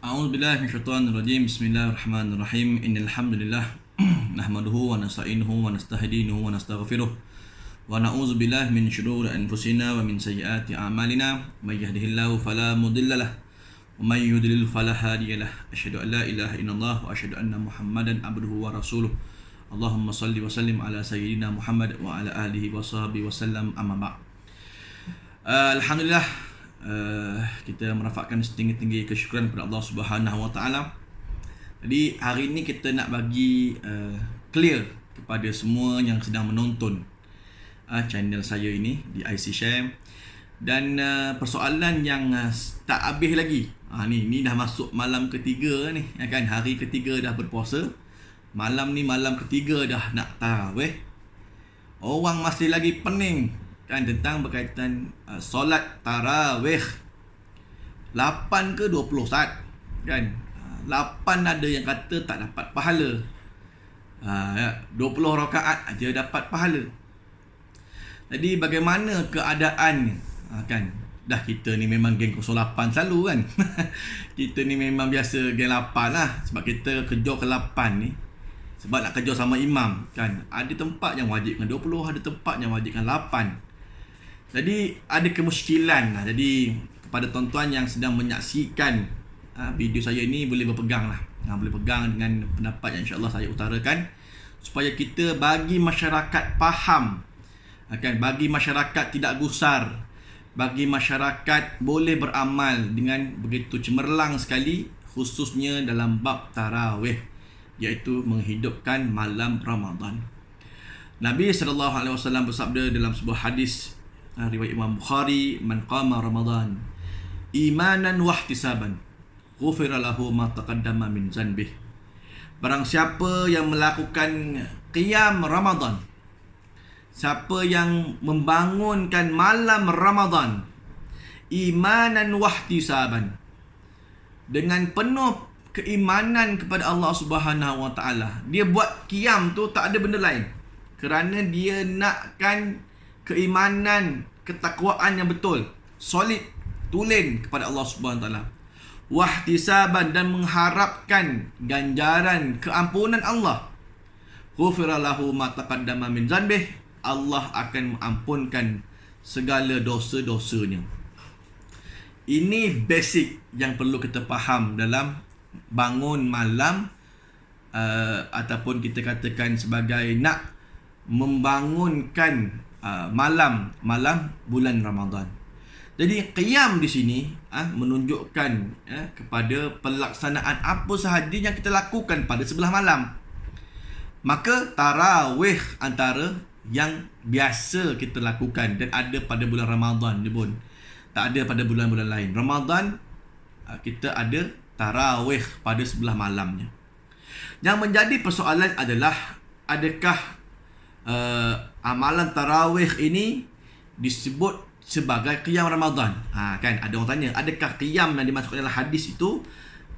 A'udzu billahi minasyaitonir rajim. Bismillahirrahmanirrahim. Innal hamdalillah nahmaduhu wa nasta'inuhu wa nastahdinuhu wa nastaghfiruh. Wa na'udzu billahi min shururi anfusina wa min sayyiati a'malina. May yahdihillahu fala mudhillalah wa may yudlil fala hadiyalah. Asyhadu an la ilaha illallah wa asyhadu anna Muhammadan abduhu wa rasuluh. Allahumma salli wa sallim ala sayyidina Muhammad wa ala alihi wa sahbihi wa sallam, amma ba'd. Alhamdulillah, kita merafakkan setinggi-tinggi kesyukuran kepada Allah Subhanahu Wa Taala. Jadi hari ini kita nak bagi clear kepada semua yang sedang menonton channel saya ini di IC Share, dan persoalan yang tak habis lagi. Ni dah masuk malam ketiga ni, kan? Hari ketiga dah berpuasa. Malam ni malam ketiga dah nak tarawih. Orang masih lagi pening, kan, tentang berkaitan solat tarawih 8 ke 20 saat, kan? 8 ada yang kata tak dapat pahala, 20 rakaat aja dapat pahala. Jadi bagaimana keadaan, kan? Dah kita ni memang geng 08 selalu, kan? Kita ni memang biasa geng 8 lah, sebab kita kerja ke 8 ni sebab nak kerja sama imam, kan? Ada tempat yang wajibkan 20, ada tempat yang wajibkan 8. Jadi ada kemusykilan lah. Jadi kepada tuan-tuan yang sedang menyaksikan video saya ni, boleh berpegang lah, boleh pegang dengan pendapat yang insyaAllah saya utarakan, supaya kita bagi masyarakat faham, kan? Bagi masyarakat tidak gusar, bagi masyarakat boleh beramal dengan begitu cemerlang sekali, khususnya dalam bab tarawih, iaitu menghidupkan malam Ramadan. Nabi SAW bersabda dalam sebuah hadis riwayat Imam Bukhari, "Man qama Ramadan imanan wa ihtisaban, ghufira lahu ma taqaddama min zanbih." Barang siapa yang melakukan qiyam Ramadan, siapa yang membangunkan malam Ramadan imanan wa ihtisaban, dengan penuh keimanan kepada Allah Subhanahu Wa Taala, dia buat qiyam tu tak ada benda lain, kerana dia nakkan keimanan, ketakwaan yang betul, solid, tulen kepada Allah Subhanahu Wa Taala, wahtisaban, dan mengharapkan ganjaran keampunan Allah, ghufira lahu ma taqaddama min zanbih, Allah akan mengampunkan segala dosa-dosanya. Ini basic yang perlu kita faham dalam bangun malam, ataupun kita katakan sebagai nak membangunkan malam bulan Ramadan. Jadi qiyam di sini menunjukkan kepada pelaksanaan apa sahaja yang kita lakukan pada sebelah malam. Maka tarawih antara yang biasa kita lakukan, dan ada pada bulan Ramadan ni pun, tak ada pada bulan-bulan lain. Ramadan kita ada tarawih pada sebelah malamnya. Yang menjadi persoalan adalah, adakah amalan tarawih ini disebut sebagai qiyam Ramadan? Kan ada orang tanya, adakah qiyam yang dimasukkan dalam hadis itu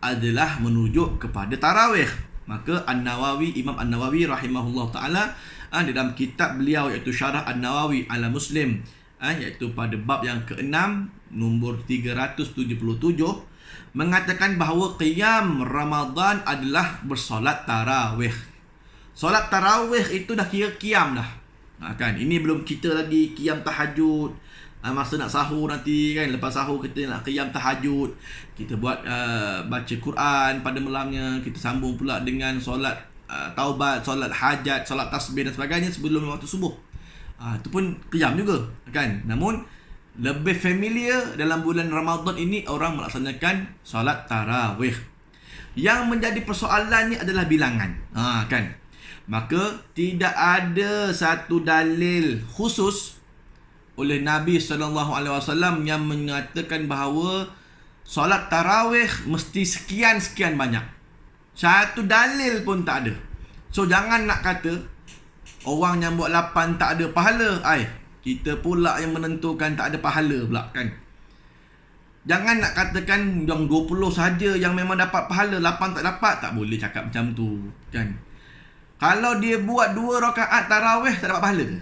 adalah menuju kepada tarawih? Maka Imam An-Nawawi rahimahullah taala, dalam kitab beliau iaitu Syarah An-Nawawi ala Muslim, iaitu pada bab yang ke-6 nombor 377, mengatakan bahawa qiyam Ramadan adalah bersolat tarawih. Solat tarawih itu dah kira qiyam dah, kan? Ini belum kita lagi qiyam tahajud, masa nak sahur nanti, kan? Lepas sahur kita nak qiyam tahajud, kita buat baca Quran pada malamnya, kita sambung pula dengan solat taubat, solat hajat, solat tasbih dan sebagainya sebelum waktu subuh. Itu pun qiyam juga, kan? Namun lebih familiar dalam bulan Ramadan ini orang melaksanakan solat tarawih. Yang menjadi persoalannya adalah bilangan, kan? Maka tidak ada satu dalil khusus oleh Nabi SAW yang mengatakan bahawa solat tarawih mesti sekian-sekian banyak. Satu dalil pun tak ada. So jangan nak kata orang yang buat 8 tak ada pahala, kita pula yang menentukan tak ada pahala pula, kan? Jangan nak katakan yang 20 saja yang memang dapat pahala, 8 tak dapat. Tak boleh cakap macam tu, kan? Kalau dia buat 2 rakaat tarawih, tak dapat pahala ke?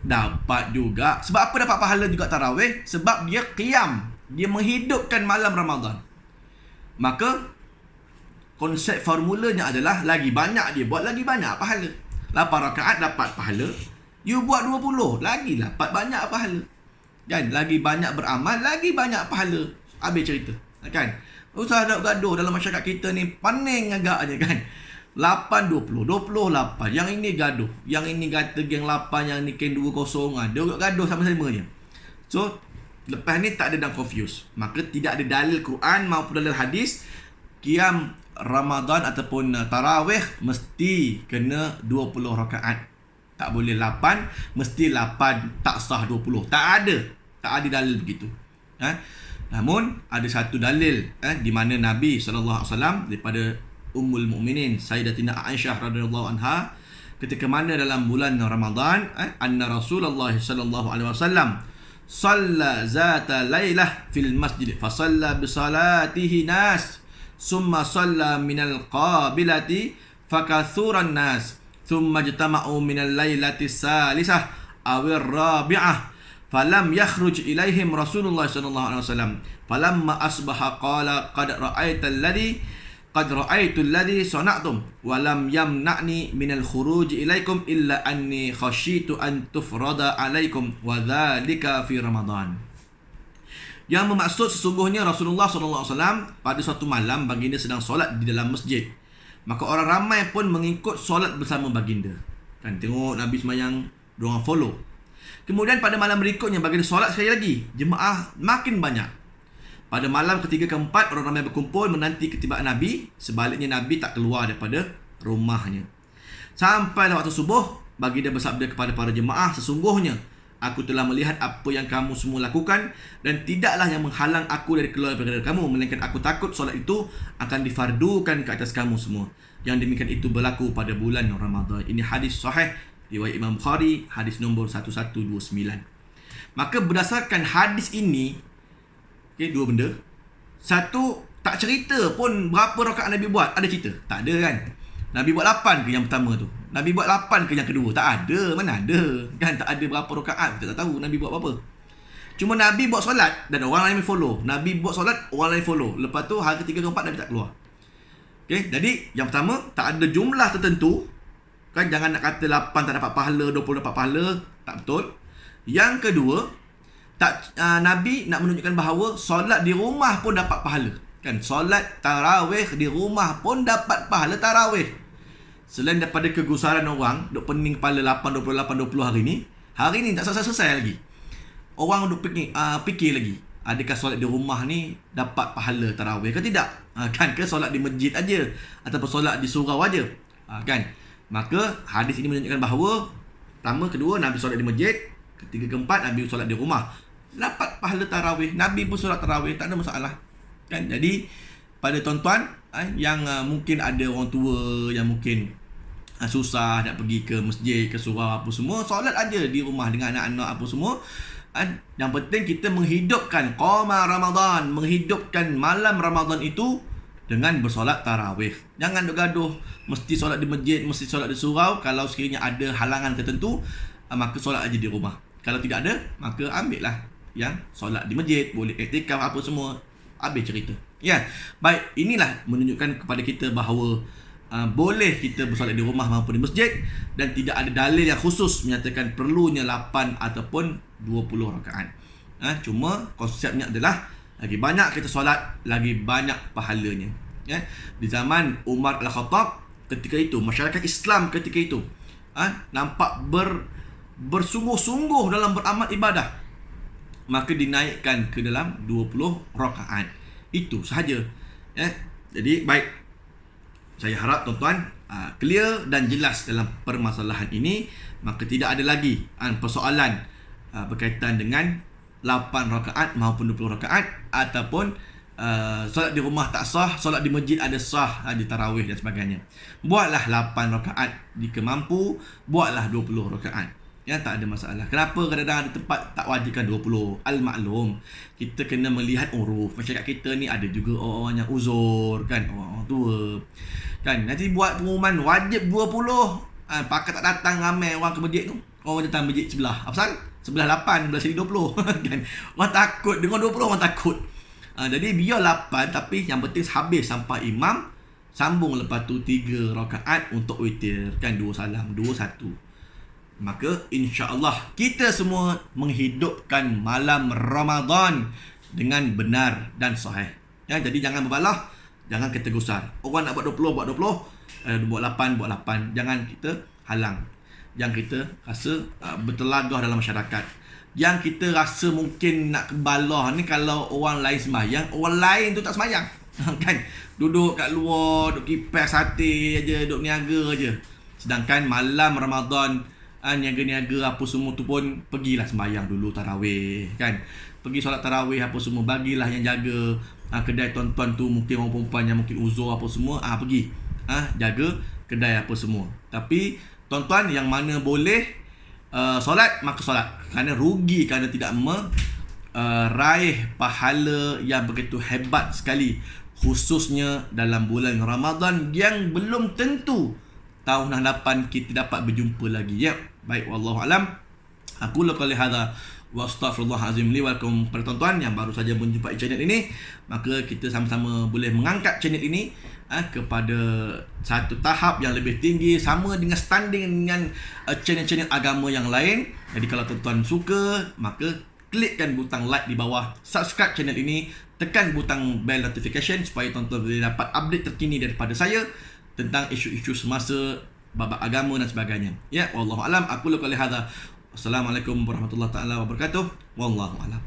Dapat juga. Sebab apa dapat pahala juga tarawih? Sebab dia qiyam, dia menghidupkan malam Ramadan. Maka konsep formulanya adalah lagi banyak dia buat, lagi banyak pahala. 8 rakaat dapat pahala. You buat 20, lagi dapat banyak pahala. Kan? Lagi banyak beramal, lagi banyak pahala. Habis cerita. Kan? Usah ada gaduh dalam masyarakat kita ni, paning agaknya kan. 8-20, 28. Yang ini gaduh. Yang ini kata geng 8, yang ni geng 20. Dia gaduh sama-sama je. So, lepas ni tak ada dan confuse. Maka tidak ada dalil Quran maupun dalil hadis qiyam Ramadan ataupun tarawih mesti kena 20 rakaat. Tak boleh 8, mesti 8 tak sah 20. Tak ada. Tak ada dalil begitu. Namun ada satu dalil di mana Nabi SAW daripada Ummul Mukminin Sayyidatina Aisyah radhiyallahu anha, ketika mana dalam bulan Ramadan anna Rasulullah sallallahu alaihi wasallam shalla zata lailah fil masjid fa shalla bi salatihi nas summa shalla minal qabilati fakathuran nas thumma ijtama'u minal lailati salisah awir rabi'ah falam yakhruj ilaihim Rasulullah sallallahu alaihi wasallam falamma asbaha qala qad ra'aitu alladhi sana'tum wa lam yamna'ni minal khuruj ilaikum illa anni khasyitu an tufrada alaikum wa dhalika fi Ramadan. Yang bermaksud sesungguhnya Rasulullah SAW pada suatu malam baginda sedang solat di dalam masjid. Maka orang ramai pun mengikut solat bersama baginda. Kan tengok Nabi sembahyang, diorang follow. Kemudian pada malam berikutnya baginda solat sekali lagi. Jemaah makin banyak. Pada malam ketiga keempat, orang ramai berkumpul menanti ketibaan Nabi. Sebaliknya Nabi tak keluar daripada rumahnya. Sampailah waktu subuh, baginda bersabda kepada para jemaah, sesungguhnya aku telah melihat apa yang kamu semua lakukan dan tidaklah yang menghalang aku dari keluar daripada kamu, melainkan aku takut solat itu akan difardukan ke atas kamu semua. Yang demikian itu berlaku pada bulan Ramadan. Ini hadis sahih riwayat Imam Bukhari, hadis nombor 1129. Maka berdasarkan hadis ini, dua benda. Satu, tak cerita pun berapa rakaat Nabi buat. Ada cerita? Tak ada kan? Nabi buat 8 ke yang pertama tu? Nabi buat 8 ke yang kedua? Tak ada. Mana ada? Kan tak ada berapa rakaat. Kita tak tahu Nabi buat apa. Cuma Nabi buat solat dan orang lain follow. Nabi buat solat, orang lain follow. Lepas tu hari ketiga keempat Nabi tak keluar. Okay? Jadi yang pertama, tak ada jumlah tertentu. Kan jangan nak kata 8 tak dapat pahala, 20 dapat pahala. Tak betul. Yang kedua, Nabi nak menunjukkan bahawa solat di rumah pun dapat pahala. Kan solat tarawih di rumah pun dapat pahala tarawih. Selain daripada kegusaran orang duk pening kepala 8 20 hari ni tak selesai lagi. Orang duk fikir lagi, adakah solat di rumah ni dapat pahala tarawih ke tidak? Kan ke solat di masjid aja ataupun solat di surau aja? Kan. Maka hadis ini menunjukkan bahawa pertama, kedua Nabi solat di masjid, ketiga, keempat Nabi solat di rumah. Dapat pahala tarawih. Nabi pun solat tarawih, tak ada masalah. Kan? Jadi pada tuan-tuan yang mungkin ada orang tua yang mungkin susah nak pergi ke masjid, ke surau apa semua, solat aja di rumah dengan anak-anak apa semua. Yang penting kita menghidupkan qamar Ramadan, menghidupkan malam Ramadan itu dengan bersolat tarawih. Jangan gaduh mesti solat di masjid, mesti solat di surau. Kalau sekiranya ada halangan tertentu, maka solat aja di rumah. Kalau tidak ada, maka ambillah yang solat di masjid, boleh iktikaf apa semua. Habis cerita. Ya. Baik, inilah menunjukkan kepada kita bahawa boleh kita bersolat di rumah maupun di masjid dan tidak ada dalil yang khusus menyatakan perlunya 8 ataupun 20 rakaat. Cuma konsepnya adalah lagi banyak kita solat, lagi banyak pahalanya. Ya. Di zaman Umar Al-Khattab ketika itu, masyarakat Islam ketika itu nampak bersungguh-sungguh dalam beramal ibadah, maka dinaikkan ke dalam 20 rakaat. Itu sahaja. Jadi baik, saya harap tuan-tuan clear dan jelas dalam permasalahan ini. Maka tidak ada lagi persoalan berkaitan dengan 8 rakaat maupun 20 rakaat ataupun solat di rumah tak sah, solat di masjid ada sah, di tarawih dan sebagainya. Buatlah 8 rakaat jika mampu, buatlah 20 rakaat. Ya, tak ada masalah. Kenapa kadang-kadang ada tempat tak wajibkan 20? Al-maklum, kita kena melihat uruf. Masyarakat kita ni ada juga orang yang uzur, kan, orang tua. Kan, nanti buat pengumuman wajib 20. Pakat tak datang ramai orang ke masjid tu. Orang datang masjid sebelah. Apa pasal? Sebelah 8, sebelah sini 20. Kan? Orang takut. Dengan 20 orang takut. Jadi biar 8, tapi yang penting habis sampai imam, sambung lepas tu 3 rakaat untuk witir. Kan 2 salam, 2 1. Maka insya-Allah kita semua menghidupkan malam Ramadan dengan benar dan sahih. Ya, jadi jangan berbalah, jangan kita gusar. Orang nak buat 20, buat 20, buat 8, buat 8. Jangan kita halang. Yang kita rasa bertelagah dalam masyarakat. Yang kita rasa mungkin nak kebalah ni kalau orang lain sembahyang, orang lain tu tak sembahyang. Kan? Duduk kat luar, duduk kipas sate aje, duduk niaga aje. Sedangkan malam Ramadan, niaga-niaga apa semua tu pun pergilah sembahyang dulu tarawih, kan? Pergi solat tarawih apa semua, bagilah yang jaga kedai tuan-tuan tu, mungkin orang perempuan yang mungkin uzur apa semua, pergi jaga kedai apa semua. Tapi tuan-tuan yang mana boleh solat, maka solat. Kerana rugi kerana tidak meraih pahala yang begitu hebat sekali, khususnya dalam bulan Ramadan yang belum tentu tahun hadapan kita dapat berjumpa lagi. Ya, baik, wallahu alam. Aku qali hadza wa astaghfirullahalazim li wa lakum. Para tuan-tuan yang baru saja menjumpai channel ini, maka kita sama-sama boleh mengangkat channel ini kepada satu tahap yang lebih tinggi, sama dengan standing dengan channel-channel agama yang lain. Jadi kalau tuan-tuan suka, maka klikkan butang like di bawah, subscribe channel ini, tekan butang bell notification supaya tuan-tuan boleh dapat update terkini daripada saya tentang isu-isu semasa babak agama dan sebagainya. Ya, wallahu alam. Aku qali hadza. Assalamualaikum warahmatullahi taala wabarakatuh. Wallahu alam.